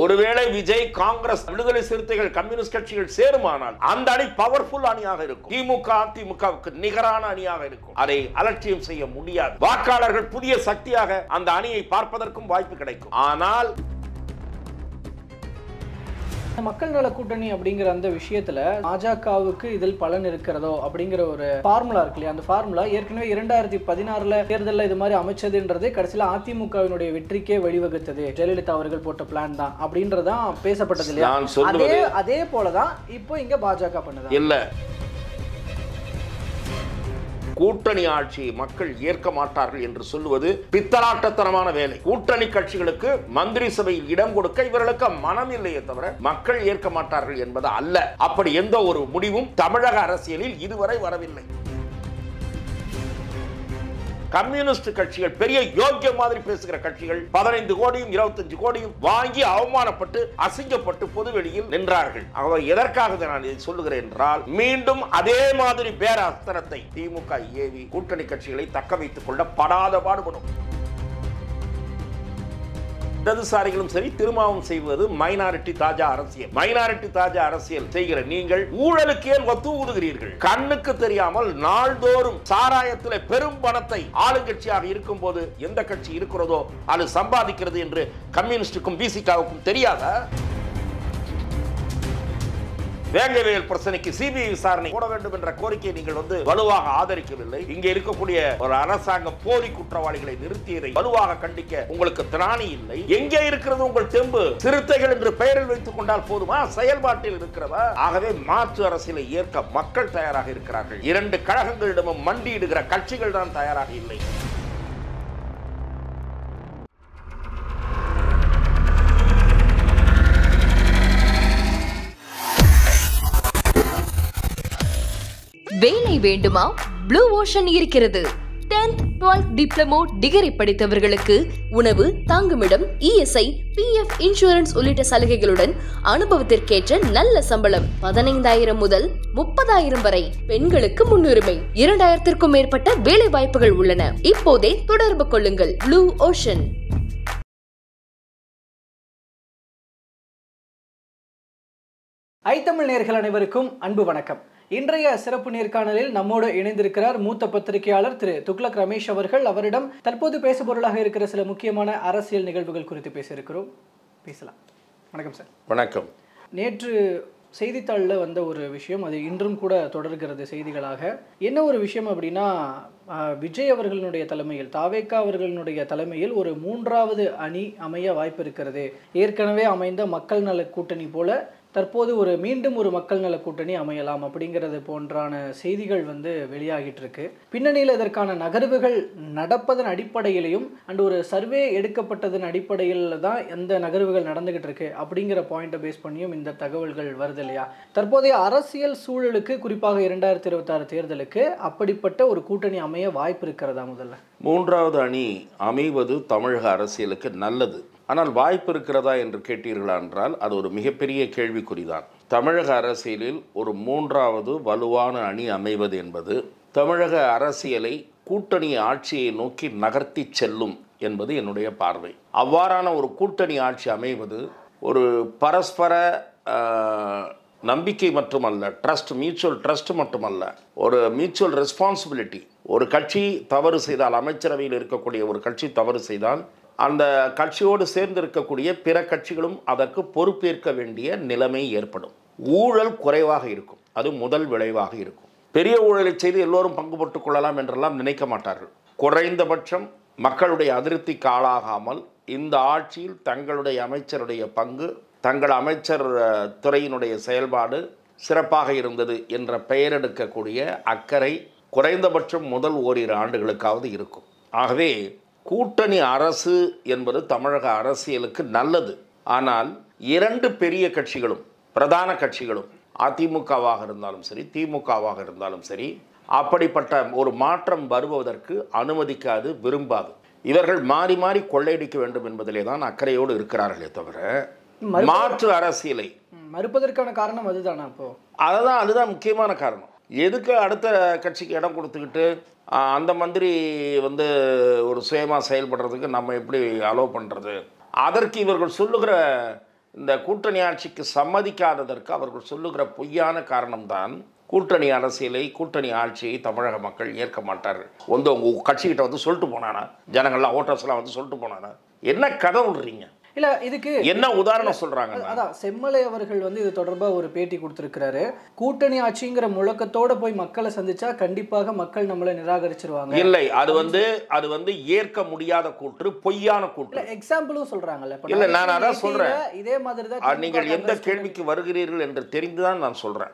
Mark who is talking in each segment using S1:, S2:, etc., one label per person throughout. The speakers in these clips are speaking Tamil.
S1: ஒருவேளை விஜய், காங்கிரஸ், விடுதலை சிறுத்தைகள், கம்யூனிஸ்ட் கட்சிகள் சேருமானால் அந்த அணி பவர்ஃபுல் அணியாக இருக்கும். திமுக, அதிமுகவுக்கு நிகரான அணியாக இருக்கும். அதை அலட்சியம் செய்ய முடியாது. வாக்காளர்கள் புதிய சக்தியாக அந்த அணியை பார்ப்பதற்கும் வாய்ப்பு கிடைக்கும். ஆனால்
S2: மக்கள் நல கூட்டணி அப்படிங்கிற அந்த விஷயத்துல பாஜகவுக்கு இதில் பலன் இருக்கிறதோ அப்படிங்கிற ஒரு ஃபார்முலா இருக்கு இல்லையா? அந்த ஃபார்முலா ஏற்கனவே 2016 தேர்தலில் இது மாதிரி அமைச்சதுன்றது கடைசியில் அதிமுகவினுடைய வெற்றிக்கே வழிவகுத்தது. ஜெயலலிதா அவர்கள் போட்ட பிளான் தான் அப்படின்றதான் பேசப்பட்டது இல்லையா? அதே போலதான் இப்போ இங்க பாஜக பண்ணுது
S1: இல்ல. கூட்டணி ஆட்சியை மக்கள் ஏற்க மாட்டார்கள் என்று சொல்லுவது பித்தலாட்டத்தனமான வேலை. கூட்டணி கட்சிகளுக்கு மந்திரி சபையில் இடம் கொடுக்க இவர்களுக்கு மனம் இல்லையே தவிர மக்கள் ஏற்க மாட்டார்கள் என்பது அல்ல. அப்படி எந்த ஒரு முடிவும் தமிழக அரசியலில் இதுவரை வரவில்லை. கம்யூனிஸ்ட் கட்சிகள், பெரிய யோக்கிய மாதிரி பேசுகிற கட்சிகள் 15 கோடியும் 25 கோடியும் வாங்கி அவமானப்பட்டு அசிங்கப்பட்டு பொதுவெளியில் நின்றார்கள். அவர் எதற்காக நான் இதை சொல்லுகிறேன் என்றால், மீண்டும் அதே மாதிரி பேரஸ்திரத்தை திமுக ஏவி கூட்டணி கட்சிகளை தக்க வைத்துக் கொள்ள படாத பாடுபடும். இடதுசாரிகளும் சரி, திருமாவும் செய்வது மைனாரிட்டி தாஜா அரசியல். மைனாரிட்டி தாஜா அரசியல் செய்கிற நீங்கள் ஊழலுக்கு ஏன் ஒத்து ஊதுகிறீர்கள்? கண்ணுக்கு தெரியாமல் நாள்தோறும் சாராயத்தில் பெரும் பணத்தை ஆளுங்கட்சியாக இருக்கும் போது எந்த கட்சி இருக்கிறதோ அது சம்பாதிக்கிறது என்று கம்யூனிஸ்டுக்கும் பிசிகாவுக்கும் தெரியாதா? வேங்கவேல் பிரச்சனைக்கு சிபிஐ விசாரணை போட வேண்டும் என்ற கோரிக்கையை நீங்கள் வலுவாக ஆதரிக்கவில்லை. இங்கே இருக்கக்கூடிய ஒரு அரசாங்கம் போலி குற்றவாளிகளை நிறுத்தியதை வலுவாக கண்டிக்க உங்களுக்கு திராணி இல்லை. எங்கே இருக்கிறது உங்கள் தெம்பு? சிறுத்தைகள் என்று பெயரில் வைத்துக் கொண்டால் போதுமா? செயல்பாட்டில் இருக்கிறதா? ஆகவே மாற்று அரசியலை ஏற்க மக்கள் தயாராக இருக்கிறார்கள். 2 கழகங்களிடமும் மண்டியிடுகிற கட்சிகள் தான் தயாராக இல்லை.
S3: வேலை வேண்டுமா? ப்ளூ ஓஷன் இருக்கிறது. 10th 12th டிப்ளமோ டிகிரி படித்தவர்களுக்கு உணவு, தங்குமிடம், இஎஸ்ஐ, பிஎஃப், இன்சூரன்ஸ் உள்ளிட்ட சலுகைகளுடன் அனுபவத்திற்கேற்ற நல்ல சம்பளம் 15,000 முதல் 30,000 வரை. பெண்களுக்கு முன்னுரிமை. 2,000க்கும் மேற்பட்ட வேலை வாய்ப்புகள் உள்ளன. இப்போதே தொடர்பு கொள்ளுங்கள். Blue ocean.
S2: ஐத்தமிழ் நேயர்கள் அனைவருக்கும் அன்பு வணக்கம். இன்றைய சிறப்பு நேர்காணலில் நம்மோடு இணைந்திருக்கிறார் மூத்த பத்திரிகையாளர் திரு துக்ளக் ரமேஷ் அவர்கள். அவரிடம் தற்போது பேசுபொருளாக இருக்கிற சில முக்கியமான அரசியல் நிகழ்வுகள் குறித்து பேசலாம். வணக்கம் சார்.
S1: வணக்கம்.
S2: நேற்று செய்தித்தாளில் வந்த ஒரு விஷயம், அது இன்றும் கூட தொடர்கிறது செய்திகளாக. என்ன ஒரு விஷயம் அப்படின்னா, விஜய் அவர்களுடைய தலைமையில், தாவேகா அவர்களுடைய தலைமையில் ஒரு 3வது அணி அமைய வாய்ப்பு இருக்கிறது. ஏற்கனவே அமைந்த மக்கள் நல கூட்டணி போல தற்போது மீண்டும் ஒரு மக்கள் நல கூட்டணி அமையலாம் அப்படிங்கிறது போன்றான செய்திகள் வெளியாகிட்டு இருக்கு. பின்னணியில் இதற்கான நகர்வுகள் நடப்பதன் அடிப்படையிலையும் ஒரு சர்வே எடுக்கப்பட்டதன் அடிப்படையில் தான் எந்த நகர்வுகள் நடந்துகிட்டு இருக்கு அப்படிங்கிற பாயிண்டை பேஸ் பண்ணியும் இந்த தகவல்கள் வருது இல்லையா? தற்போதைய அரசியல் சூழலுக்கு, குறிப்பாக 2026 தேர்தலுக்கு அப்படிப்பட்ட ஒரு கூட்டணி அமைய வாய்ப்பு இருக்கிறதா? முதல்ல
S1: 3வது அணி அமைவது தமிழக அரசியலுக்கு நல்லது. ஆனால் வாய்ப்பு இருக்கிறதா என்று கேட்டீர்களா என்றால் அது ஒரு மிகப்பெரிய கேள்விக்குறிதான். தமிழக அரசியலில் ஒரு 3வது வலுவான அணி அமைவது என்பது தமிழக அரசியலை கூட்டணி ஆட்சியை நோக்கி நகர்த்தி செல்லும் என்பது என்னுடைய பார்வை. அவ்வாறான ஒரு கூட்டணி ஆட்சி அமைவது ஒரு பரஸ்பர நம்பிக்கை மட்டுமல்ல, மியூச்சுவல் ட்ரஸ்ட் மட்டுமல்ல, ஒரு மியூச்சுவல் ரெஸ்பான்சிபிலிட்டி. ஒரு கட்சி தவறு செய்தால், அமைச்சரவையில் இருக்கக்கூடிய ஒரு கட்சி தவறு செய்தால் அந்த கட்சியோடு சேர்ந்து இருக்கக்கூடிய பிற கட்சிகளும் அதற்கு பொறுப்பேற்க வேண்டிய நிலைமை ஏற்படும். ஊழல் குறைவாக இருக்கும். அது முதல் விளைவாக இருக்கும். பெரிய ஊழலை செய்து எல்லோரும் பங்கு போட்டுக் கொள்ளலாம் என்றெல்லாம் நினைக்க மாட்டார்கள். குறைந்தபட்சம் மக்களுடைய அதிருப்திக்கு ஆளாகாமல் இந்த ஆட்சியில் தங்களுடைய அமைச்சருடைய பங்கு, தங்கள் அமைச்சர் துறையினுடைய செயல்பாடு சிறப்பாக இருந்தது என்ற பெயர் எடுக்கக்கூடிய அக்கறை குறைந்தபட்சம் முதல் ஓரிரு ஆண்டுகளுக்காவது இருக்கும். ஆகவே கூட்டணி அரசு என்பது தமிழக அரசியலுக்கு நல்லது. ஆனால் 2 பெரிய கட்சிகளும், பிரதான கட்சிகளும், அதிமுகவாக இருந்தாலும் சரி, திமுகவாக இருந்தாலும் சரி, அப்படிப்பட்ட ஒரு மாற்றம் வருவதற்கு அனுமதிக்காது, விரும்பாது. இவர்கள் மாறி மாறி கொள்ளையடிக்க வேண்டும் என்பதிலே தான் அக்கறையோடு இருக்கிறார்களே தவிர மாற்று அரசியலை
S2: மறுப்பதற்கான காரணம் அதுதானா?
S1: அதுதான் முக்கியமான காரணம். எதுக்கு அடுத்த கட்சிக்கு இடம் கொடுத்துக்கிட்டு அந்த மந்திரி ஒரு சுயமாக செயல்படுறதுக்கு நம்ம எப்படி அலோவ் பண்ணுறது? அதற்கு இவர்கள் சொல்லுகிற இந்த கூட்டணி ஆட்சிக்கு சம்மதிக்காததற்கு அவர்கள் சொல்லுகிற பொய்யான காரணம்தான் கூட்டணி அரசியலை, கூட்டணி ஆட்சியை தமிழக மக்கள் ஏற்க மாட்டார்கள். உங்கள் கட்சிக்கிட்ட வந்து சொல்லிட்டு போனானா, ஜனங்கள்லாம் ஓட்டர்ஸ்லாம் வந்து சொல்லிட்டு போனானா, என்ன கதை விடுறீங்க?
S2: இல்ல இதுக்கு
S1: என்ன உதாரணம் சொல்றாங்க?
S2: அதான் செம்மலை அவர்கள் வந்து இது தொடர்பா ஒரு பேட்டி கொடுத்திருக்கிறாரு. கூட்டணி ஆட்சிங்கிற முழக்கத்தோட போய் மக்களை சந்திச்சா கண்டிப்பாக மக்கள் நம்மளை நிராகரிச்சிருவாங்க.
S1: இல்லை, அது வந்து ஏற்க முடியாத கூற்று, பொய்யான கூற்று.
S2: எக்ஸாம்பிளும் சொல்றாங்கல்ல.
S1: இல்ல, நான் அதான் சொல்றேன்.
S2: இதே மாதிரி தான்
S1: நீங்கள் எந்த கேள்விக்கு வருகிறீர்கள் என்று தெரிந்துதான் நான் சொல்றேன்.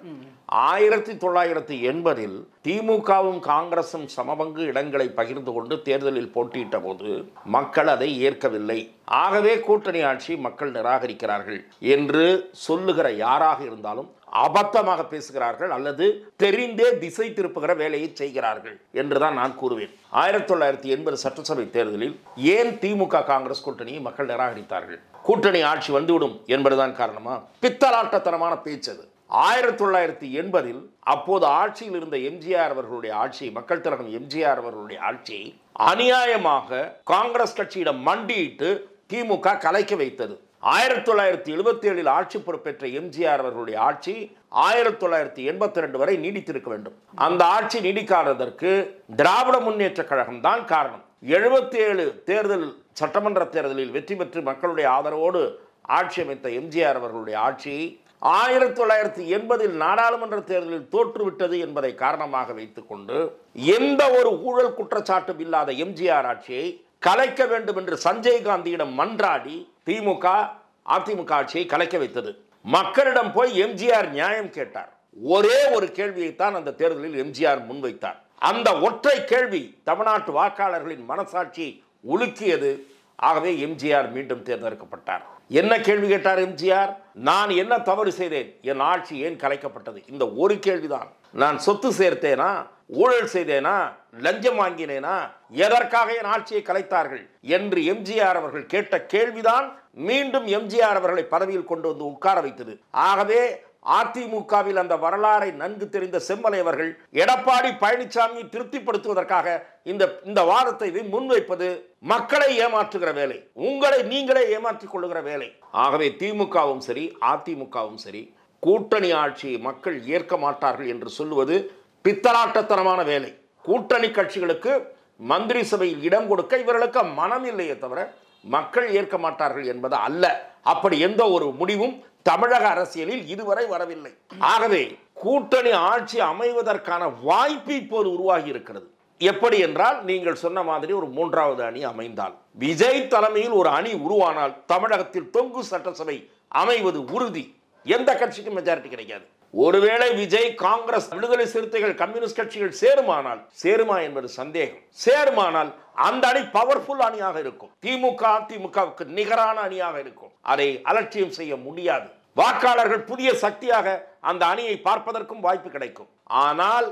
S1: 1980 திமுகவும் காங்கிரசும் சமபங்கு இடங்களை பகிர்ந்து கொண்டு தேர்தலில் போட்டியிட்ட போது மக்கள் அதை ஏற்கவில்லை. ஆகவே கூட்டணி ஆட்சி மக்கள் நிராகரிக்கிறார்கள் என்று சொல்லுகிற யாராக இருந்தாலும் அபத்தமாக பேசுகிறார்கள் அல்லது தெரிந்தே திசை திருப்புகிற வேலையை செய்கிறார்கள் என்றுதான் நான் கூறுவேன். 1980 சட்டசபை தேர்தலில் ஏன் திமுக காங்கிரஸ் கூட்டணியை மக்கள் நிராகரித்தார்கள்? கூட்டணி ஆட்சி வந்துவிடும் என்பதுதான் காரணமா? பித்தலாட்டத்தனமான பேச்சு அது. 1980 அப்போது ஆட்சியில் இருந்த எம்ஜிஆர் அவர்களுடைய ஆட்சி, மக்கள் திலகம் எம்ஜிஆர் அவர்களுடைய ஆட்சி அநியாயமாக காங்கிரஸ் கட்சியிடம் மண்டியிட்டு திமுக கலைக்க வைத்தது. 1977 ஆட்சி பொறுப்பேற்ற எம்ஜிஆர் அவர்களுடைய ஆட்சி 1982 வரை நீடித்திருக்க வேண்டும். அந்த ஆட்சி நீடிக்காததற்கு திராவிட முன்னேற்ற கழகம் தான் காரணம். 77 சட்டமன்ற தேர்தலில் வெற்றி பெற்று மக்களுடைய ஆதரவோடு ஆட்சி அமைத்த எம்ஜிஆர் அவர்களுடைய ஆட்சி 1980 நாடாளுமன்ற தேர்தலில் தோற்றுவிட்டது என்பதை காரணமாக வைத்துக் கொண்டு எந்த ஒரு ஊழல் குற்றச்சாட்டும் இல்லாத எம்ஜிஆர் ஆட்சியை கலைக்க வேண்டும் என்று சஞ்சய் காந்தியிடம் மன்றாடி திமுக அதிமுக ஆட்சியை கலைக்க வைத்தது. மக்களிடம் போய் எம்ஜிஆர் நியாயம் கேட்டார். ஒரே ஒரு கேள்வியைத்தான் அந்த தேர்தலில் எம்ஜிஆர் முன்வைத்தார். அந்த ஒற்றை கேள்வி தமிழ்நாட்டு வாக்காளர்களின் மனசாட்சியை உலுக்கியது. ஆகவே எம்ஜிஆர் மீண்டும் தேர்ந்தெடுக்கப்பட்டார். என்ன கேள்வி கேட்டார் எம்ஜிஆர்? நான் என்ன தவறு செய்தேன், என் ஆட்சி ஏன் கலைக்கப்பட்டது? இந்த ஒரு கேள்விதான். நான் சொத்து சேர்த்தேனா, ஊழல் செய்தேனா, லஞ்சம் வாங்கினேனா, எதற்காக என் ஆட்சியை கலைத்தார்கள் என்று எம்ஜிஆர் அவர்கள் கேட்ட கேள்விதான் மீண்டும் எம்ஜிஆர் அவர்களை பதவியில் கொண்டு வந்து உட்கார வைத்தது. ஆகவே அதிமுகவில் அந்த வரலாறை நன்கு தெரிந்த செம்மலை அவர்கள் எடப்பாடி பழனிசாமியை திருப்திப்படுத்துவதற்காக இந்த வாதத்தை முன்வைப்பது மக்களை ஏமாற்றுகிற வேலை, உங்களை நீங்களே ஏமாற்றிக் கொள்ளுகிற வேலை. ஆகவே திமுகவும் சரி அதிமுகவும் சரி கூட்டணி ஆட்சியை மக்கள் ஏற்க மாட்டார்கள் என்று சொல்லுவது பித்தலாட்டத்தனமான வேலை. கூட்டணி கட்சிகளுக்கு மந்திரி சபையில் இடம் கொடுக்க இவர்களுக்கு மனம் இல்லையே தவிர மக்கள் ஏற்க மாட்டார்கள் என்பது அல்ல. அப்படி எந்த ஒரு முடிவும் தமிழக அரசியலில் இதுவரை வரவில்லை. ஆகவே கூட்டணி ஆட்சி அமைவதற்கான வாய்ப்பு இப்போது உருவாகி இருக்கிறது. எப்படி என்றால், நீங்கள் சொன்ன மாதிரி ஒரு மூன்றாவது அணி அமைந்தால், விஜய் தலைமையில் ஒரு அணி உருவானால் தமிழகத்தில் தொங்கு சட்டசபை அமைவது உறுதி. எந்த கட்சிக்கும் மெஜாரிட்டி கிடைக்காது. ஒருவேளை விஜய், காங்கிரஸ், விடுதலை சிறுத்தைகள், கம்யூனிஸ்ட் கட்சிகள் சேருமா என்பது சந்தேகம். சேருமானால் அந்த அணி பவர்ஃபுல் அணியாக இருக்கும். திமுக அதிமுகவுக்கு நிகரான அணியாக இருக்கும். அதை அலட்சியம் செய்ய முடியாது. வாக்காளர்கள் புதிய சக்தியாக அந்த அணியை பார்ப்பதற்கும் வாய்ப்பு கிடைக்கும். ஆனால்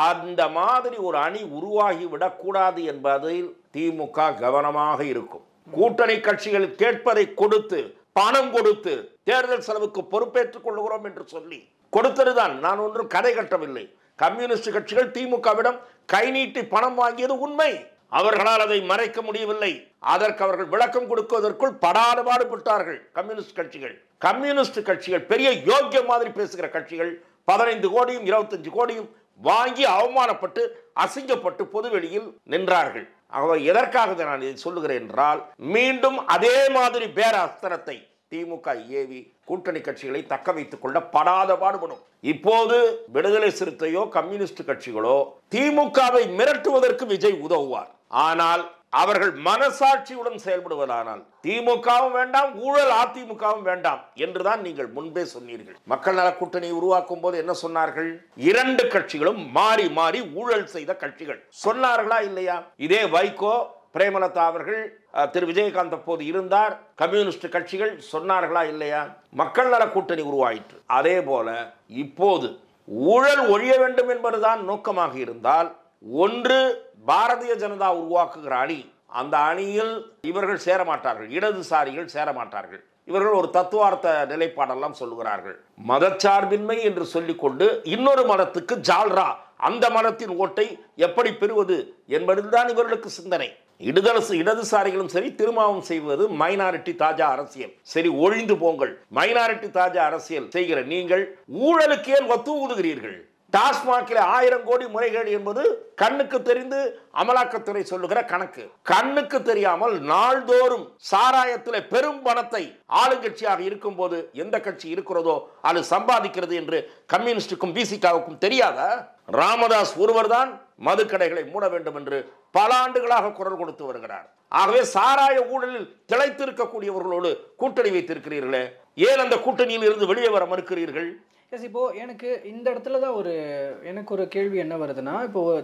S1: அந்த மாதிரி ஒரு அணி உருவாகி விடக்கூடாது என்பதில் திமுக கவனமாக இருக்கும். கூட்டணி கட்சிகள் கேட்பதை கொடுத்து, பணம் கொடுத்து, தேர்தல் செலவுக்கு பொறுப்பேற்றுக் கொள்கிறோம் என்று சொல்லி கொடுத்ததுதான். நான் ஒன்றும் கதை கட்டவில்லை. கம்யூனிஸ்ட் கட்சிகள் திமுகவிடம் கை நீட்டி பணம் வாங்கியது உண்மை. அவர்களால் அதை மறைக்க முடியவில்லை. அதற்கு அவர்கள் விளக்கம் கொடுப்பதற்குள் படாத பாடுபட்டார்கள் கம்யூனிஸ்ட் கட்சிகள் பெரிய யோக்கிய மாதிரி பேசுகிற கட்சிகள் 15 கோடியும் 25 கோடியும் வாங்கி அவமானப்பட்டு அசிங்கப்பட்டு பொதுவெளியில் நின்றார்கள். ஆகவே எதற்காக நான் இதை சொல்லுகிறேன் என்றால், மீண்டும் அதே மாதிரி பேர அஸ்திரத்தை திமுக ஏவி கூட்டணி கட்சிகளை தக்க வைத்துக் கொள்ள படாத பாடுபடும். இப்போது விடுதலை சிறுத்தையோ கம்யூனிஸ்ட் கட்சிகளோ திமுகவை மிரட்டுவதற்கு விஜய் உதவுவார். ஆனால் அவர்கள் மனசாட்சியுடன் செயல்படுவதானால் திமுகவும் வேண்டாம், ஊழல் அதிமுகவும் வேண்டாம் என்றுதான் நீங்கள் முன்பே சொன்னீர்கள். மக்கள் நல கூட்டணி உருவாக்கும் போது என்ன சொன்னார்கள்? 2 கட்சிகளும் மாறி மாறி ஊழல் செய்த கட்சிகள் சொன்னார்களா இல்லையா? இதே வைகோ, பிரேமலதா அவர்கள், திரு விஜயகாந்த் அப்போது இருந்தார். கம்யூனிஸ்ட் கட்சிகள் சொன்னார்களா இல்லையா? மக்கள் நல கூட்டணி உருவாயிற்று. அதே போல இப்போது ஊழல் ஒழிய வேண்டும் என்பதுதான் நோக்கமாக இருந்தால், ஒன்று பாரதிய ஜனதா உருவாக்குகிற அணி, அந்த அணியில் இவர்கள் சேரமாட்டார்கள், இடதுசாரிகள் சேரமாட்டார்கள். இவர்கள் ஒரு தத்துவார்த்த நிலைப்பாடெல்லாம் சொல்லுகிறார்கள். மதச்சார்பின்மை என்று சொல்லிக்கொண்டு இன்னொரு மதத்துக்கு ஜால்ரா, அந்த மதத்தின் ஓட்டை எப்படி பெறுவது என்பதுதான் இவர்களுக்கு சிந்தனை. இடதுசாரிகளும் சரி திருமாவும் செய்வது மைனாரிட்டி தாஜா அரசியல். சரி, ஒழிந்து போங்கள். மைனாரிட்டி தாஜா அரசியல் செய்கிற நீங்கள் ஊழலுக்கு ஏன் ஒத்து ஊதுகிறீர்கள்? டாஸ்மாகில் 1000 கோடி முறைகேடு என்பது கண்ணுக்கு தெரிந்து அமலாக்கத்துறை சொல்லுகிற கணக்கு. கண்ணுக்கு தெரியாமல் நாள்தோறும் சாராயத்தில் பெரும் பணத்தை ஆளுங்கட்சியாக இருக்கும் போது எந்த கட்சி இருக்கிறதோ அது சம்பாதிக்கிறது என்று கம்யூனிஸ்டுக்கும் பிசிகாவுக்கும் தெரியாதா? ராமதாஸ் ஒருவர்தான் மதுக்கடைகளை மூட வேண்டும் என்று பல ஆண்டுகளாக குரல் கொடுத்து வருகிறார். ஆகவே சாராய ஊழலில் திளைத்திருக்கக்கூடியவர்களோடு கூட்டணி வைத்திருக்கிறீர்களே, ஏன் அந்த கூட்டணியில் இருந்து வெளியே வர மறுக்கிறீர்கள்?
S2: எஸ், இப்போது எனக்கு இந்த இடத்துல தான் எனக்கு ஒரு கேள்வி என்ன வருதுன்னா, இப்போது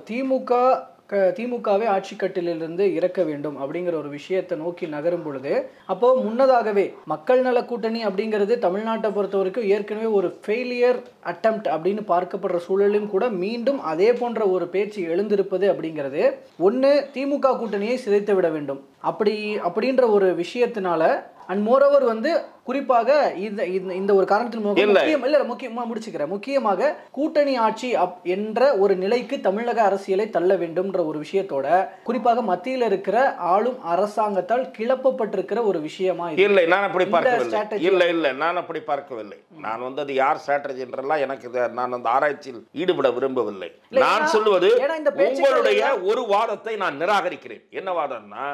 S2: திமுகவே ஆட்சி கட்டிலிருந்து இறக்க வேண்டும் அப்படிங்கிற ஒரு விஷயத்தை நோக்கி நகரும் பொழுது, அப்போது முன்னதாகவே மக்கள் நல கூட்டணி அப்படிங்கிறது தமிழ்நாட்டை பொறுத்த வரைக்கும் ஏற்கனவே ஒரு ஃபெயிலியர் அட்டெம்ப்ட் அப்படின்னு பார்க்கப்படுற சூழலும் கூட மீண்டும் அதே போன்ற ஒரு பேச்சு எழுந்திருப்பது அப்படிங்கிறது ஒன்று திமுக கூட்டணியை சிதைத்து விட வேண்டும் அப்படின்ற ஒரு விஷயத்தினால, அண்ட் மோரோவர் குறிப்பாக இந்த ஒரு காரணத்தின் முக்கியமாக கூட்டணி ஆட்சி என்ற ஒரு நிலைக்கு தமிழக அரசியலை தள்ள வேண்டும்ன்ற ஒரு விஷயத்தோட, குறிப்பாக மத்தியில் இருக்கிற ஆளும் அரசாங்கத்தால் கிளப்பப்பட்டிருக்கிற ஒரு விஷயமா
S1: இல்லை. நான் அப்படி பார்க்கவில்லை. இல்லை, நான் அப்படி பார்க்கவில்லை. நான் அது யார் ஸ்ட்ராட்டஜி என்றெல்லாம் எனக்கு நான் அந்த ஆராய்ச்சியில் ஈடுபட விரும்பவில்லை. நான் சொல்வது உங்களுடைய ஒரு வாதத்தை நான் நிராகரிக்கிறேன். என்ன வாதம்னா,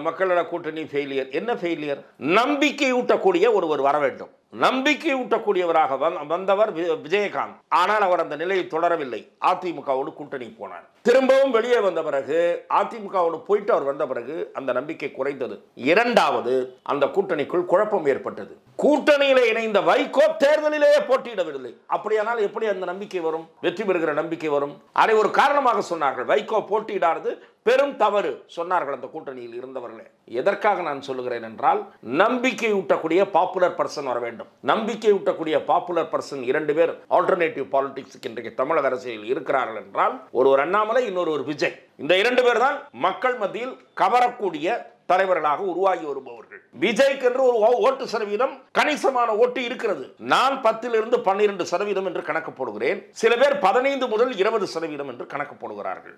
S1: மக்களோட கூட்டணி ஃபெயிலியர். என்ன ஃபெயிலியர்? நம்பிக்கை ஊட்டக்கூடிய ஒருவர் வர வேண்டும். நம்பிக்கை ஊட்டக்கூடியவராக வந்தவர் விஜயகாந்த். ஆனால் அவர் அந்த நிலையை தொடரவில்லை. அதிமுகவோடு கூட்டணி போனார். திரும்பவும் வெளியே வந்த பிறகு அதிமுகவோடு போயிட்டு அவர் வந்த பிறகு அந்த நம்பிக்கை குறைந்தது. இரண்டாவது, அந்த கூட்டணிக்குள் குழப்பம் ஏற்பட்டது. கூட்டணியில இணைந்த வைகோ தேர்தலிலேயே போட்டியிடவில்லை. அப்படியானால் எப்படி அந்த நம்பிக்கை வரும்? வெற்றி பெறுகிற நம்பிக்கை வரும்? அதை ஒரு காரணமாக சொன்னார்கள். வைகோ போட்டியிடாதது பெரும் தவறு சொன்னார்கள் அந்த கூட்டணியில் இருந்தவர்களே. எதற்காக நான் சொல்லுகிறேன் என்றால், நம்பிக்கை ஊட்டக்கூடிய பாப்புலர் பர்சன் வர வேண்டும். நம்பிக்கை ஊட்டக்கூடிய பாப்புலர் பர்சன் 2 பேர் ஆல்டர்னேட்டிவ் பாலிடிக்ஸுக்கு இன்றைக்கு தமிழக அரசியல் இருக்கிறார்கள் என்றால், ஒருவர் அண்ணாமலை, இன்னொரு விஜய். இந்த 2 பேர் தான் மக்கள் மத்தியில் கவரக்கூடிய தலைவர்களாக உருவாகி வருபவர்கள். விஜய்க்கு என்று ஒரு ஓட்டு சதவீதம், கணிசமான ஓட்டு இருக்கிறது. நான் 10 to 12% என்று கணக்கு போடுகிறேன். சில பேர் 15 முதல் 20% என்று கணக்கு போடுகிறார்கள்.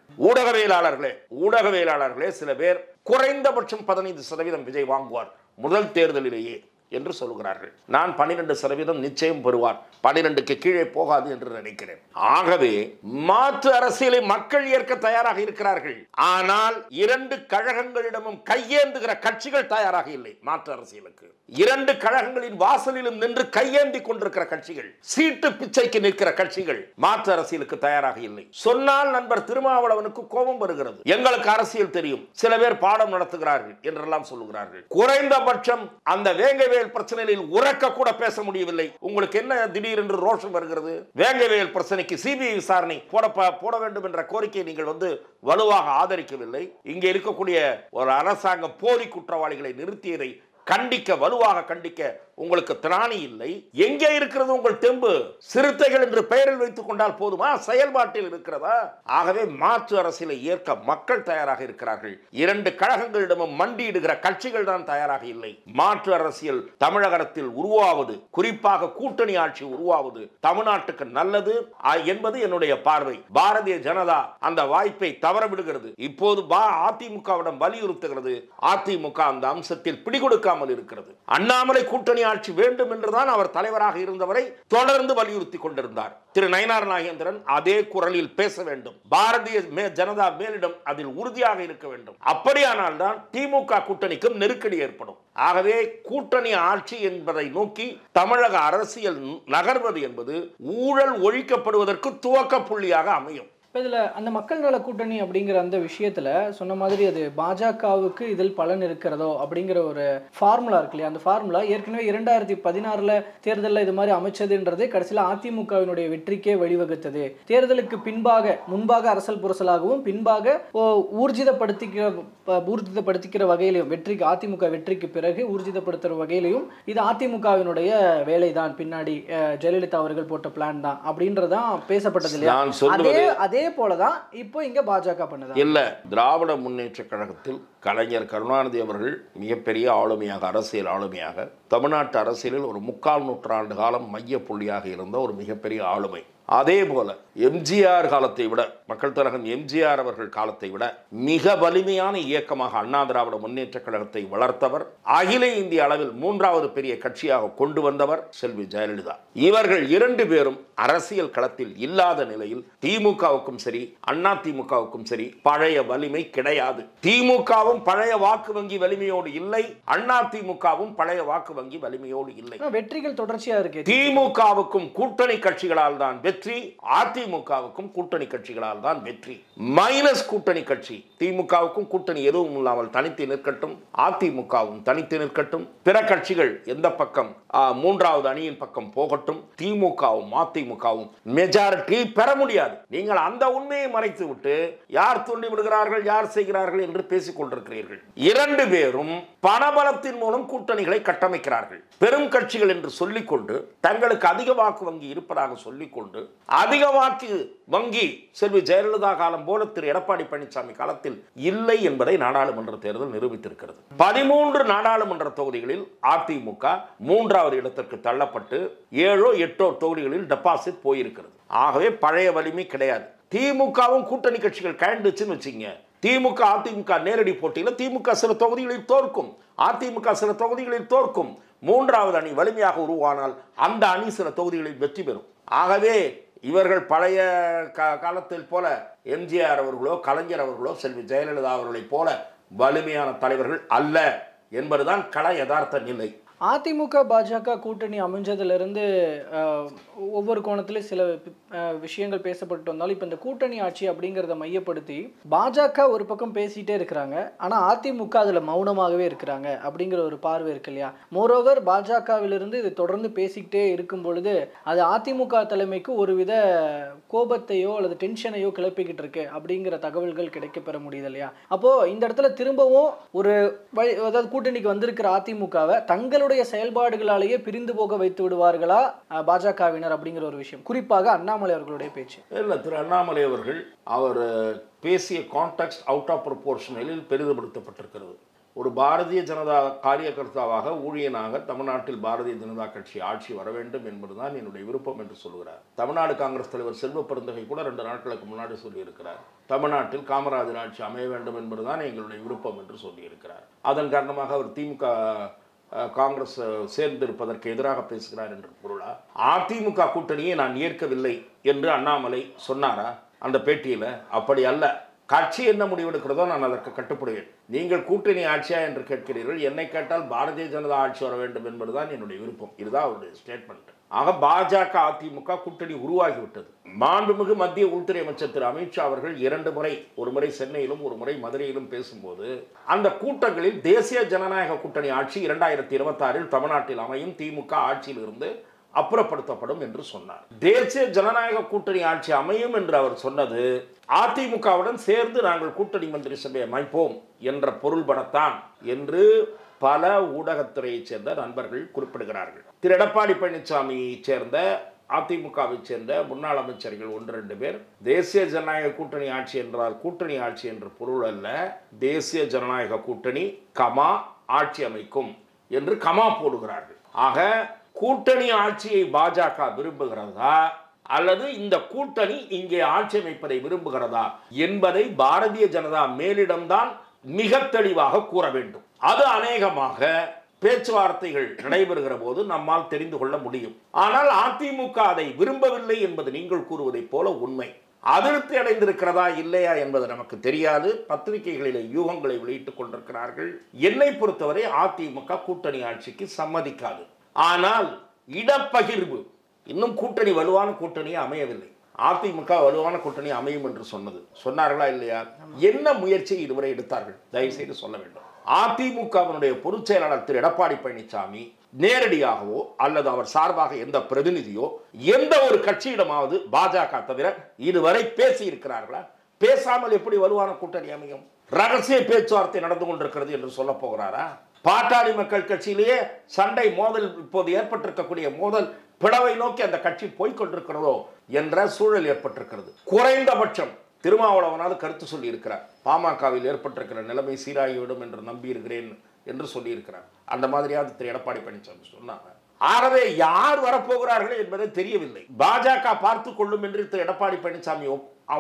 S1: ஊடகவியலாளர்களே சில பேர் குறைந்தபட்சம் 15% விஜய் வாங்குவார் முதல் தேர்தலிலேயே என்று சொல்கிறார்கள். நான் 12% நிச்சயம் பெறுவார், 12க்கு கீழே போகாது என்று நினைக்கிறேன். ஆகவே மாற்று அரசியலை மக்கள் ஏற்க தயாராக இருக்கிறார்கள். ஆனால் 2 கழகங்களிடமும் கையேந்துகிற கட்சிகள் தயாராக இல்லை மாற்று அரசியலுக்கு. 2 கழகங்களின் வாசலிலும் நின்று கையேந்தி கொண்டிருக்கிற கட்சிகள், சீட்டு பிச்சைக்கு நிற்கிற கட்சிகள் மாற்று அரசியலுக்கு தயாராக இல்லை. சொன்னால் நண்பர் திருமாவளவனுக்கு கோபம் வருகிறது. எங்களுக்கு அரசியல் தெரியும், சில பேர் பாடம் நடத்துகிறார்கள் என்றெல்லாம் சொல்லுகிறார்கள். குறைந்தபட்சம் அந்த வேங்கவேல் பிரச்சனையில் உறக்க கூட பேச முடியவில்லை. உங்களுக்கு என்ன திடீரென்று ரோஷம் வருகிறது? வேங்கவேல் பிரச்சனைக்கு சிபிஐ விசாரணை போட வேண்டும் என்ற கோரிக்கையை நீங்கள் வலுவாக ஆதரிக்கவில்லை. இங்கே இருக்கக்கூடிய ஒரு அரசாங்கம் போலி குற்றவாளிகளை நிறுத்தியதை வலுவாக கண்டிக்க உங்களுக்கு திராணி இல்லை. எங்கே இருக்கிறது உங்கள் தெம்பு? சிறுத்தைகள் என்று பெயரில் வைத்துக் கொண்டால் போதுமா? செயல்பாட்டில் இருக்கிறதா? ஆகவே மாற்று அரசியலை ஏற்க மக்கள் தயாராக இருக்கிறார்கள். 2 கழகங்களிடமும் மண்டியிடுகிற கட்சிகள் தான் தயாராக இல்லை. மாற்று அரசியல் தமிழகத்தில் உருவாவது, குறிப்பாக கூட்டணி ஆட்சி உருவாவது தமிழ்நாட்டுக்கு நல்லது என்பது என்னுடைய பார்வை. பாரதிய ஜனதா அந்த வாய்ப்பை தவறவிடுகிறது. இப்போது அதிமுகவிடம் வலியுறுத்துகிறது. அதிமுக அந்த அம்சத்தில் பிடிகொடுக்காமல் இருக்கிறது. அண்ணாமலை கூட்டணி ஆட்சி வேண்டும் என்றுதான் அவர் தலைவராக இருந்தவரை தொடர்ந்து வலியுறுத்தி கொண்டிருந்தார். திரு நயினார் நாகேந்திரன் அதே குரலில் பேச வேண்டும். பாரதிய ஜனதா மேலிடம் அதில் உறுதியாக இருக்க வேண்டும். அப்படியானால் தான் திமுக கூட்டணிக்கும் நெருக்கடி ஏற்படும். ஆகவே கூட்டணி ஆட்சி என்பதை நோக்கி தமிழக அரசியல் நகர்வது என்பது ஊழல் ஒழிக்கப்படுவதற்கு துவக்க புள்ளியாக அமையும்.
S2: இதில் அந்த மக்கள் நல கூட்டணி அப்படிங்கிற அந்த விஷயத்தில் சொன்ன மாதிரி அது பாஜகவுக்கு இதில் பலன் இருக்கிறதோ அப்படிங்கிற ஒரு ஃபார்முலா இருக்கு இல்லையா? அந்த ஃபார்முலா ஏற்கனவே 2016 தேர்தலில் இது மாதிரி அமைச்சதுன்றது கடைசியில் அதிமுகவினுடைய வெற்றிக்கே வழிவகுத்தது. தேர்தலுக்கு முன்பாக அரசல் புரசலாகவும் பின்பாக ஊர்ஜிதப்படுத்திக்கிற வகையிலையும் அதிமுக வெற்றிக்கு பிறகு ஊர்ஜிதப்படுத்துகிற வகையிலையும் இது அதிமுகவினுடைய வேலை தான், பின்னாடி ஜெயலலிதா அவர்கள் போட்ட பிளான் தான் அப்படின்றதான் பேசப்பட்டது இல்லையா? அதே போலதான் இப்போ இங்க பாஜக பண்ணுதா? இல்ல,
S1: திராவிட முன்னேற்ற கழகத்தில் கலைஞர் கருணாநிதி அவர்கள் மிகப்பெரிய ஆளுமையாக, அரசியல் ஆளுமையாக, தமிழ்நாட்டு அரசியலில் ஒரு 3/4 நூற்றாண்டு காலம் மைய புள்ளியாக இருந்த ஒரு மிகப்பெரிய ஆளுமை. அதே போல எம்ஜிஆர் காலத்தை விட, மக்கள் திலகம் எம்ஜிஆர் அவர்கள் காலத்தை விட மிக வலிமையான இயக்கமாக அண்ணா திராவிட முன்னேற்ற கழகத்தை வளர்த்தவர், அகில இந்திய அளவில் 3வது பெரிய கட்சியாக கொண்டு வந்தவர் செல்வி ஜெயலலிதா. இவர்கள் 2 பேரும் அரசியல் களத்தில் இல்லாத நிலையில் திமுகவுக்கும் சரி அண்ணா திமுகவுக்கும் சரி பழைய வலிமை கிடையாது. திமுகவும் பழைய வாக்கு வங்கி வலிமையோடு இல்லை, அண்ணா திமுகவும் பழைய வாக்கு வங்கி வலிமையோடு இல்லை.
S2: வெற்றிகள் தொடர்ச்சியா இருக்கு.
S1: திமுகவுக்கும் கூட்டணி கட்சிகளால் தான் வெற்றி, அதிமுகவுக்கும் கூட்டணி கட்சிகளால் தான் வெற்றி. மைனஸ் கூட்டணி கட்சி. திமுகவுக்கும் கூட்டணி எதுவும் இல்லாமல் தனித்து நிற்கட்டும், அதிமுகவும் தனித்து நிற்கட்டும், பிற கட்சிகள் எந்த பக்கம் 3வது அணியின் பக்கம் போகட்டும், திமுகவும் அதிமுகவும் மெஜாரிட்டி பெற முடியாது. நீங்கள் அந்த உண்மையை மறைத்து விட்டு யார் தூண்டி விடுகிறார்கள், யார் செய்கிறார்கள் என்று பேசிக் கொண்டிருக்கிறீர்கள். 2 பேரும் பணபலத்தின் மூலம் கூட்டணிகளை கட்டமைக்கிறார்கள். பெரும் கட்சிகள் என்று சொல்லிக்கொண்டு, தங்களுக்கு அதிக வாக்கு வங்கி இருப்பதாக சொல்லிக்கொண்டு, அதிக வாக்கு வங்கி செல்வி ஜெயலலிதா காலம் போல திரு எடப்பாடி பழனிசாமி காலத்தில் இல்லை என்பதை நாடாளுமன்ற தேர்தல் நிரூபித்திருக்கிறது. 13 நாடாளுமன்ற தொகுதிகளில் அதிமுக 3வது இடத்திற்கு தள்ளப்பட்டு 7ஓ 8ஓ தொகுதிகளில் டெபாசிட் போயிருக்கிறது. ஆகவே பழைய வலிமை கிடையாது. திமுகவும் கூட்டணி கட்சிகள் கழண்டுச்சுன்னு வச்சுங்க, திமுக அதிமுக நேரடி போட்டியில் திமுக சில தொகுதிகளில் தோற்கும், அதிமுக சில தொகுதிகளில் தோற்கும். 3வது அணி வலிமையாக உருவானால் அந்த அணி சில தொகுதிகளில் வெற்றி பெறும். ஆகவே இவர்கள் பழைய காலத்தில் போல எம்ஜிஆர் அவர்களோ கலைஞர் அவர்களோ செல்வி ஜெயலலிதா அவர்களைப் போல வலிமையான தலைவர்கள் அல்ல என்பதுதான் கள யதார்த்த நிலை.
S2: அதிமுக பாஜக கூட்டணி அமைஞ்சதிலிருந்து ஒவ்வொரு கோணத்திலும் சில விஷயங்கள் பேசப்பட்டு வந்தாலும் இப்போ இந்த கூட்டணி ஆட்சி அப்படிங்கிறத மையப்படுத்தி பாஜக ஒரு பக்கம் பேசிகிட்டே இருக்கிறாங்க, ஆனால் அதிமுக அதில் மௌனமாகவே இருக்கிறாங்க அப்படிங்கிற ஒரு பார்வை இருக்கு இல்லையா? மோரோவர் பாஜகவிலிருந்து இது தொடர்ந்து பேசிக்கிட்டே இருக்கும் பொழுது அது அதிமுக தலைமைக்கு ஒருவித கோபத்தையோ அல்லது டென்ஷனையோ கிளப்பிக்கிட்டு இருக்கு அப்படிங்கிற தகவல்கள் கிடைக்க பெற முடியுது இல்லையா? அப்போது இந்த இடத்துல திரும்பவும் ஒரு அதாவது கூட்டணிக்கு வந்திருக்கிற அதிமுகவை தங்களுடைய செயல்பாடுகளாலேயே பிரிந்து போக வைத்து விடுவார்களா பாஜகவினர் அப்படிங்கிற ஒரு விஷயம், குறிப்பாக அண்ணாமலை அவர்களுடைய பேச்சு.
S1: இல்லை, திரு அண்ணாமலை அவர்கள் அவர் பேசிய கான்டெக்ஸ்ட் அவுட் ஆஃப் ப்ரொபோர்ஷனலில் பெரிதுபடுத்தப்பட்டிருக்கிறது. ஒரு பாரதிய ஜனதா காரியகர்த்தாவாக ஊழியனாக தமிழ்நாட்டில் பாரதிய ஜனதா கட்சி ஆட்சி வர வேண்டும் என்பதுதான் என்னுடைய விருப்பம் என்று சொல்கிறார். தமிழ்நாடு காங்கிரஸ் தலைவர் செல்வ பெருந்தகை கூட 2 நாட்களுக்கு முன்னாடி சொல்லியிருக்கிறார், தமிழ்நாட்டில் காமராஜர் ஆட்சி அமைய வேண்டும் என்பதுதான் எங்களுடைய விருப்பம் என்று சொல்லியிருக்கிறார். அதன் காரணமாக அவர் திமுக காங்கிரஸ் சேர்ந்திருப்பதற்கு எதிராக பேசுகிறார் என்று பொருளா? அதிமுக கூட்டணியை நான் ஏற்கவில்லை என்று அண்ணாமலை சொன்னாரா அந்த பேட்டியில்? அப்படி அல்ல. கட்சி என்ன முடிவெடுக்கிறதோ நான் அதற்கு கட்டுப்படுவேன். நீங்கள் கூட்டணி ஆட்சியா என்று கேட்கிறீர்கள், என்னை கேட்டால் பாரதிய ஜனதா ஆட்சி வர வேண்டும் என்பதுதான் என்னுடைய விருப்பம். இதுதான் அவருடைய ஸ்டேட்மெண்ட். ஆக பாஜக அதிமுக கூட்டணி உருவாகிவிட்டது. மாண்புமிகு மத்திய உள்துறை அமைச்சர் திரு அமித்ஷா அவர்கள் 2 முறை, ஒரு முறை சென்னையிலும் ஒரு முறை மதுரையிலும் பேசும்போது அந்த கூட்டங்களில் தேசிய ஜனநாயக கூட்டணி ஆட்சி 2026 தமிழ்நாட்டில் அமையும், திமுக ஆட்சியில் இருந்து அப்புறப்படுத்தப்படும் என்று சொன்னார். தேசிய ஜனநாயக கூட்டணி ஆட்சி அமையும் என்று அவர் சொன்னது அதிமுகவுடன் சேர்ந்து நாங்கள் கூட்டணி மந்திரி சபை அமைப்போம் என்ற பொருள்படத்தான் என்று பல ஊடகத்துறையைச் சேர்ந்த நண்பர்கள் குறிப்பிடுகிறார்கள். திரு எடப்பாடி பழனிசாமியை சேர்ந்த அதிமுகவை சேர்ந்த முன்னாள் அமைச்சர்கள் 1-2 பேர் தேசிய ஜனநாயக கூட்டணி ஆட்சி என்றால் கூட்டணி ஆட்சி என்ற பொருள் அல்ல, தேசிய ஜனநாயக கூட்டணி கமா ஆட்சி அமைக்கும் என்று கமா போடுகிறார்கள். ஆக கூட்டணி ஆட்சியை பாஜக விரும்புகிறதா அல்லது இந்த கூட்டணி இங்கே ஆட்சி அமைப்பதை விரும்புகிறதா என்பதை பாரதிய ஜனதா மேலிடம்தான் மிக தெளிவாக கூற வேண்டும். அது அநேகமாக பேச்சுவார்த்தைகள் நடைபெறுகிற போது நம்மால் தெரிந்து கொள்ள முடியும். ஆனால் அதிமுக அதை விரும்பவில்லை என்பது நீங்கள் கூறுவதைப் போல உண்மை. அதிருப்தி அடைந்திருக்கிறதா இல்லையா என்பது நமக்கு தெரியாது. பத்திரிகைகளிலே யூகங்களை வெளியிட்டுக் கொண்டிருக்கிறார்கள். என்னை பொறுத்தவரை அதிமுக கூட்டணி ஆட்சிக்கு சம்மதிக்காது. ஆனால் இடப்பகிர்வு, இன்னும் கூட்டணி வலுவான கூட்டணியே அமையவில்லை. அதிமுக வலுவான கூட்டணி அமையும் என்று சொன்னார்களா இல்லையா? என்ன முயற்சியை இதுவரை எடுத்தார்கள்? தயவு செய்து சொல்ல வேண்டும். அதிமுகவினுடைய பொதுச் செயலாளர் திரு எடப்பாடி பழனிசாமி நேரடியாகவோ அல்லது அவர் சார்பாக எந்த பிரதிநிதியோ எந்த ஒரு கட்சியிடமாவது பாஜக தவிர இதுவரை பேசி இருக்கிறார்களா? பேசாமல் எப்படி வலுவான கூட்டணி அமையும்? ரகசிய பேச்சுவார்த்தை நடந்து கொண்டிருக்கிறது என்று சொல்ல போகிறாரா? பாட்டாளி மக்கள் கட்சியிலேயே சண்டை மோதல், இப்போது ஏற்பட்டிருக்கக்கூடிய மோதல் பிளவை நோக்கி அந்த கட்சி போய்கொண்டிருக்கிறதோ என்ற சூழல் ஏற்பட்டிருக்கிறது. குறைந்தபட்சம் திருமாவளவனாவது கருத்து சொல்லி இருக்கிறார். பாமகவில் ஏற்பட்டிருக்கிற நிலைமை சீராகிவிடும் என்று நம்பி இருக்கிறேன் என்று சொல்லியிருக்கிறார். அந்த மாதிரியாவது திரு எடப்பாடி பழனிசாமி சொன்னாங்க. ஆகவே யார் வரப்போகிறார்கள் என்பதை தெரியவில்லை. பாஜக பார்த்து கொள்ளும் என்று திரு எடப்பாடி பழனிசாமி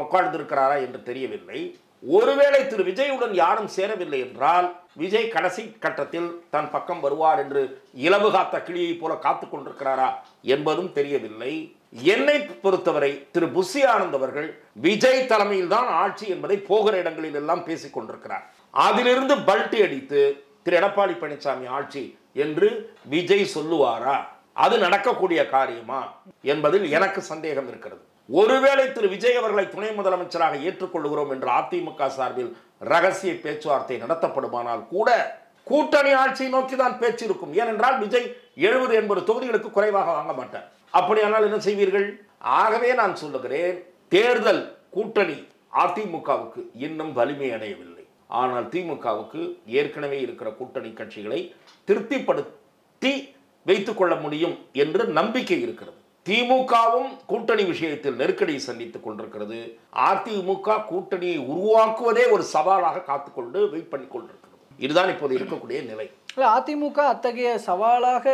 S1: உட்கார்ந்திருக்கிறாரா என்று தெரியவில்லை. ஒருவேளை திரு விஜயுடன் யாரும் சேரவில்லை என்றால் விஜய் கடைசி கட்டத்தில் தன் பக்கம் வருவார் என்று இலவு காத்த கிளியை போல காத்துக் கொண்டிருக்கிறாரா என்பதும் தெரியவில்லை. என்னை பொறுத்தவரை திரு புஷி ஆனந்த் அவர்கள் விஜய் தலைமையில் தான் ஆட்சி என்பதை போகிற இடங்களில் எல்லாம் பேசிக் கொண்டிருக்கிறார். அதிலிருந்து பல்ட்டி அடித்து திரு எடப்பாடி பழனிசாமி ஆட்சி என்று விஜய் சொல்லுவாரா? அது நடக்கக்கூடிய காரியமா என்பதில் எனக்கு சந்தேகம் இருக்கிறது. ஒருவேளை திரு விஜய் அவர்களை துணை முதலமைச்சராக ஏற்றுக்கொள்கிறோம் என்று அதிமுக சார்பில் ரகசிய பேச்சுவார்த்தை நடத்தப்படுமானால் கூட கூட்டணி ஆட்சியை நோக்கி தான் பேச்சு இருக்கும். ஏனென்றால் விஜய் 70-80 தொகுதிகளுக்கு குறைவாக வாங்க மாட்டார். அப்படியானால் என்ன செய்வீர்கள்? ஆகவே நான் சொல்லுகிறேன், தேர்தல் கூட்டணி அதிமுகவுக்கு இன்னும் வலிமை அடையவில்லை. ஆனால் திமுகவுக்கு ஏற்கனவே இருக்கிற கூட்டணி கட்சிகளை திருப்திப்படுத்தி வைத்துக் கொள்ள முடியும் என்று நம்பிக்கை இருக்கிறது. திமுகவும் கூட்டணி விஷயத்தில் நெருக்கடி சந்தித்துக் கொண்டிருக்கிறது. அதிமுக கூட்டணியை உருவாக்குவதே ஒரு சவாலாக காத்துக்கொண்டு வெயிட் பண்ணி கொண்டிருக்கிறது. இதுதான் இப்போது இருக்கக்கூடிய நிலை.
S2: அதிமுக அத்தகைய சவாலாக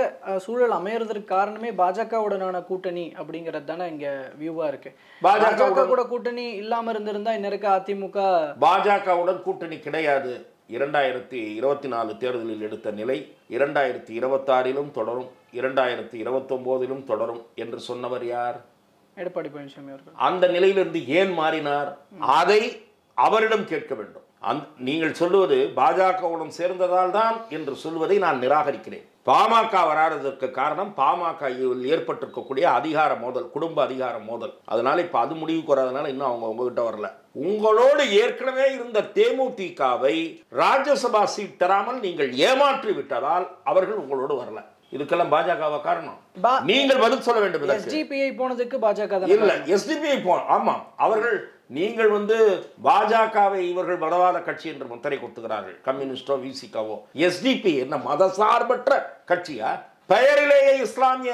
S2: சூழல் அமையறதுக்கு காரணமே பாஜகவுடனான கூட்டணி அப்படிங்கிறது தானே இங்க வியூவா இருக்கு. பாஜக கூட கூட்டணி இல்லாம இருந்திருந்தா இன்னைக்கு அதிமுக
S1: பாஜகவுடன் கூட்டணி கிடையாது. 2024 தேர்தலில் எடுத்த நிலை 2026 தொடரும், 2029 தொடரும் என்று சொன்னவர் யார்?
S2: எடப்பாடி பழனிசாமி அவர்கள்.
S1: அந்த நிலையிலிருந்து ஏன் மாறினார்? அதை அவரிடம் கேட்க வேண்டும். நீங்கள் சொல்லுவது பாஜகவுடன் சேர்ந்ததால் தான் என்று சொல்வதை நான் நிராகரிக்கிறேன். பாமக வராததற்கு காரணம் பாமகவில் ஏற்பட்டிருக்கக்கூடிய அதிகார மோதல், குடும்ப அதிகார மோதல். அதனால இப்ப அது முடிவுக்கு வராதனால இன்னும் அவங்க உங்ககிட்ட வரல. உங்களோடு ஏற்கனவே இருந்த தேமுதிகவை ராஜ்யசபா சீட் தராமல் நீங்கள் ஏமாற்றி விட்டதால் அவர்கள் உங்களோடு வரல. இதுக்கெல்லாம் பாஜகவா காரணம்? நீங்கள் பதில் சொல்ல வேண்டும்.
S2: எஸ்டிபிஐ போனதுக்கு பாஜக
S1: இல்ல, எஸ்டிபிஐ ஆமா, அவர்கள் நீங்கள் பாஜகவை இவர்கள் மதவாத கட்சி என்று முத்திரை கொடுத்துகிறார்கள். கம்யூனிஸ்டோ விசிகாவோ. எஸ்டிபி என்ன மதசார்பற்ற கட்சியா? பெயரிலேயே இஸ்லாமிய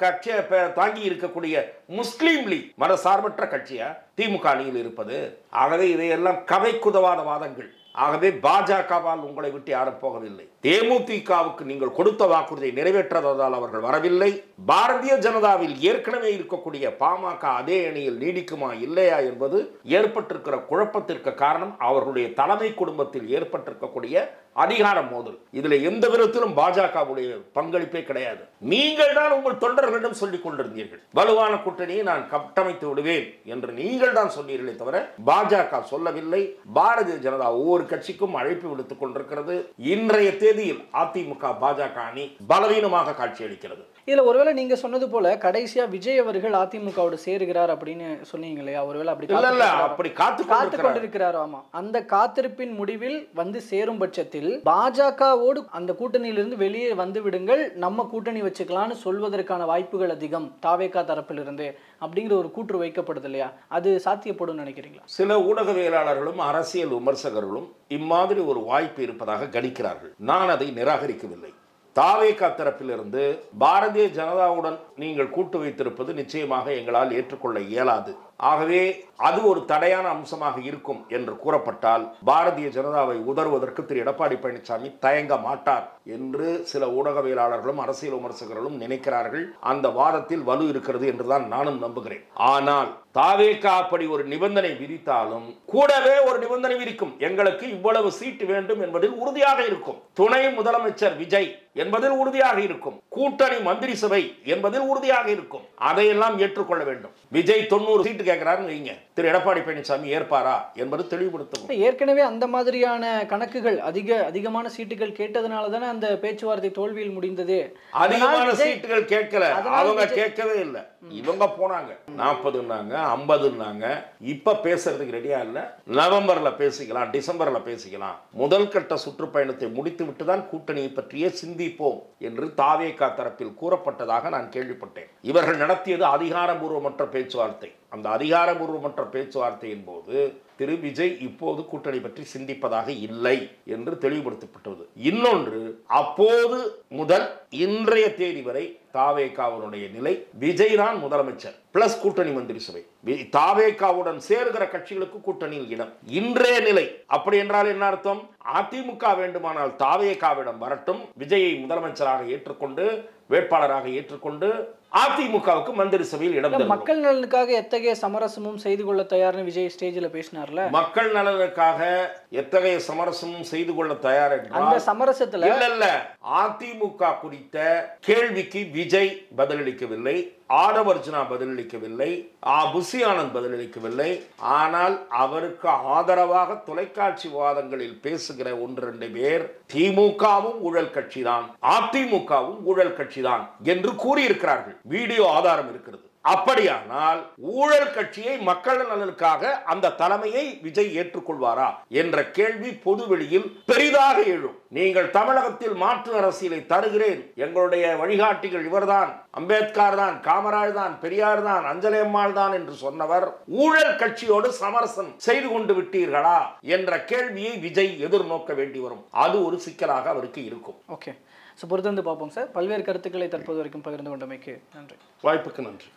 S1: கட்சியை தாங்கி இருக்கக்கூடிய முஸ்லீம் லீக் மதசார்பற்ற கட்சியா திமுக அணியில் இருப்பது? ஆகவே இதையெல்லாம் கவைக்குதவாத வாதங்கள். ஆகவே பாஜகவால் உங்களை விட்டு யாரும் போகவில்லை. தேமுதிகவுக்கு நீங்கள் கொடுத்த வாக்குறுதியை நிறைவேற்றாததால் அவர்கள் வரவில்லை. பாரதிய ஜனதாவில் ஏற்கனவே இருக்கக்கூடிய பாமக அதே அணியில் நீடிக்குமா இல்லையா என்பது ஏற்பட்டிருக்கிற குழப்பத்திற்கு காரணம் அவர்களுடைய தலைமை குடும்பத்தில் ஏற்பட்டிருக்கக்கூடிய அதிகார மோதல். இதுல எந்த விதத்திலும் பாஜகவுடைய பங்களிப்பே கிடையாது. நீங்கள் தான் உங்கள் தொண்டர்களிடம் சொல்லிக் கொண்டிருந்தீர்கள், வலுவான கூட்டணியை நான் கட்டமைத்து விடுவேன் என்று நீங்கள் தான் சொன்னீர்களே தவிர பாஜக சொல்லவில்லை. பாரதிய ஜனதா ஒவ்வொரு கட்சிக்கும் அழைப்பு விடுத்துக் கொண்டிருக்கிறது. இன்றைய தேதியில் அதிமுக பாஜக அணி பலவீனமாக காட்சியளிக்கிறது.
S2: இதுல ஒருவேளை நீங்க சொன்னது போல கடைசியா விஜய் அவர்கள் அதிமுகவோடு சேருகிறார் அப்படின்னு சொன்னீங்க இல்லையா? ஒருவேளை
S1: அப்படி காத்து
S2: கொண்டிருக்கிறாரோ? ஆமா, அந்த காத்திருப்பின் முடிவில் சேரும் பட்சத்தில் பாஜகவோடு அந்த கூட்டணியிலிருந்து வெளியே வந்து விடுங்கள், நம்ம கூட்டணி வச்சுக்கலாம்னு சொல்வதற்கான வாய்ப்புகள் அதிகம் தாவேகா தரப்பிலிருந்து அப்படிங்கிற ஒரு கூற்று வைக்கப்படுது இல்லையா? அது சாத்தியப்படும் நினைக்கிறீங்களா?
S1: சில ஊடகவியலாளர்களும் அரசியல் விமர்சகர்களும் இம்மாதிரி ஒரு வாய்ப்பு இருப்பதாக கணிக்கிறார்கள். நான் அதை நிராகரிக்கவில்லை. தாவேகா தரப்பிலிருந்து பாரதிய ஜனதாவுடன் நீங்கள் கூட்டு வைத்திருப்பது நிச்சயமாக எங்களால் ஏற்றுக்கொள்ள இயலாது. ஆகவே அது ஒரு தடையான அம்சமாக இருக்கும் என்று கூறப்பட்டால் பாரதிய ஜனதாவை உதறுவதற்கு திரு எடப்பாடி பழனிசாமி தயங்க மாட்டார் என்று சில ஊடகவியலாளர்களும் அரசியல் விமர்சகர்களும் நினைக்கிறார்கள். அந்த வாதத்தில் வலு இருக்கிறது என்றுதான் நானும் நம்புகிறேன். ஆனால் தாவேகா அப்படி ஒரு நிபந்தனை விதித்தாலும் கூடவே ஒரு நிபந்தனை விதிக்கும், எங்களுக்கு இவ்வளவு சீட்டு வேண்டும் என்பதில் உறுதியாக இருக்கும், துணை முதலமைச்சர் விஜய் என்பதில் உறுதியாக இருக்கும், கூட்டணி மந்திரி சபை என்பதில் உறுதியாக இருக்கும். அதையெல்லாம் ஏற்றுக்கொள்ள வேண்டும். விஜய் 90 சீட்டு கேட்கிறாருன்னு வைங்க, திரு எடப்பாடி பழனிசாமி ஏற்பாரா என்பது தெளிவுபடுத்தும்.
S2: ஏற்கனவே அந்த மாதிரியான கணக்குகள் அதிகமான சீட்டுகள் கேட்டதனால தானே அந்த பேச்சுவார்த்தை தோல்வியில் முடிந்தது.
S1: அதிகமான சீட்டுகள் கேட்கல, அவங்க கேட்கவே இல்லை. இவங்க போனாங்க 40ன்னாங்க 50ன்னாங்க. இப்ப பேசுறதுக்கு ரெடியா இல்ல. நவம்பர்ல பேசிக்கலாம், டிசம்பர்ல பேசிக்கலாம். முதல் கட்ட சுற்றுப்பயணத்தை முடித்து விட்டுதான் கூட்டணியை பற்றியே சிந்திப்போம் என்று தாவேகா தரப்பில் கூறப்பட்டதாக நான் கேள்விப்பட்டேன். இவர்கள் நடத்தியது அதிகாரபூர்வமற்ற பேச்சுவார்த்தை. அந்த அதிகாரபூர்வமற்ற பேச்சுவார்த்தையின் போது திரு விஜய் இப்போது கூட்டணி பற்றி சிந்திப்பதாக இல்லை என்று தெளிவுபடுத்தப்பட்டது. இன்னொன்று, அப்போது முதல் இன்றைய தேதி வரை தாவேகாவுடைய நிலை விஜய் தான் முதலமைச்சர் பிளஸ் கூட்டணி மந்திரி சபை. தாவேகாவுடன் சேர்கிற கட்சிகளுக்கு கூட்டணியில் இடம். இன்றைய நிலை அப்படி என்றால் என்ன அர்த்தம்? அதிமுக வேண்டுமானால் தாவேகாவிடம் வரட்டும், விஜயை முதலமைச்சராக ஏற்றுக்கொண்டு வேட்பாளராக ஏற்றுக்கொண்டு அதிமுகவுக்கு மந்திரி சபையில் இடம் தருகிறோம்.
S2: மக்கள் நலனுக்காக எத்தகைய சமரசமும் செய்து கொள்ள தயார்னு விஜய் ஸ்டேஜில் பேசினார்ல.
S1: மக்கள் நலனுக்காக எத்தகைய சமரசமும் செய்து கொள்ள தயார்
S2: அந்த சமரசத்துல
S1: இல்ல அதிமுக குறித்த கேள்விக்கு விஜய் பதிலளிக்கவில்லை, ஆடவர்ஜுனா பதிலளிக்கவில்லை, புசி ஆனந்த் பதிலளிக்கவில்லை. ஆனால் அவருக்கு ஆதரவாக தொலைக்காட்சி விவாதங்களில் பேசுகிற 1-2 பேர் திமுகவும் ஊழல் கட்சி தான், அதிமுகவும் ஊழல் கட்சி தான் என்று கூறியிருக்கிறார்கள். வீடியோ ஆதாரம் இருக்கிறது. அப்படியானால் ஊழல் கட்சியை மக்கள் நலனுக்காக அந்த தலைமையை விஜய் ஏற்றுக்கொள்வாரா என்ற கேள்வி பொதுவெளியில் பெரிதாக எழும். நீங்கள் தமிழகத்தில் மாற்று அரசியலை தருகிறேன், எங்களுடைய வழிகாட்டிகள் இவர்தான், அம்பேத்கர் தான், காமராஜ் தான், பெரியார் தான், அஞ்சலி அம்மாள் தான் என்று சொன்னவர் ஊழல் கட்சியோடு சமரசம் செய்து கொண்டு விட்டீர்களா என்ற கேள்வியை விஜய் எதிர்நோக்க வேண்டி வரும். அது ஒரு சிக்கலாக அவருக்கு இருக்கும்.
S2: ஓகே, பொறுத்திருந்து பார்ப்போம் சார். பல்வேறு கருத்துக்களை தற்போது வரைக்கும் பகிர்ந்து கொண்டமைக்கு நன்றி.
S1: வாய்ப்புக்கு நன்றி.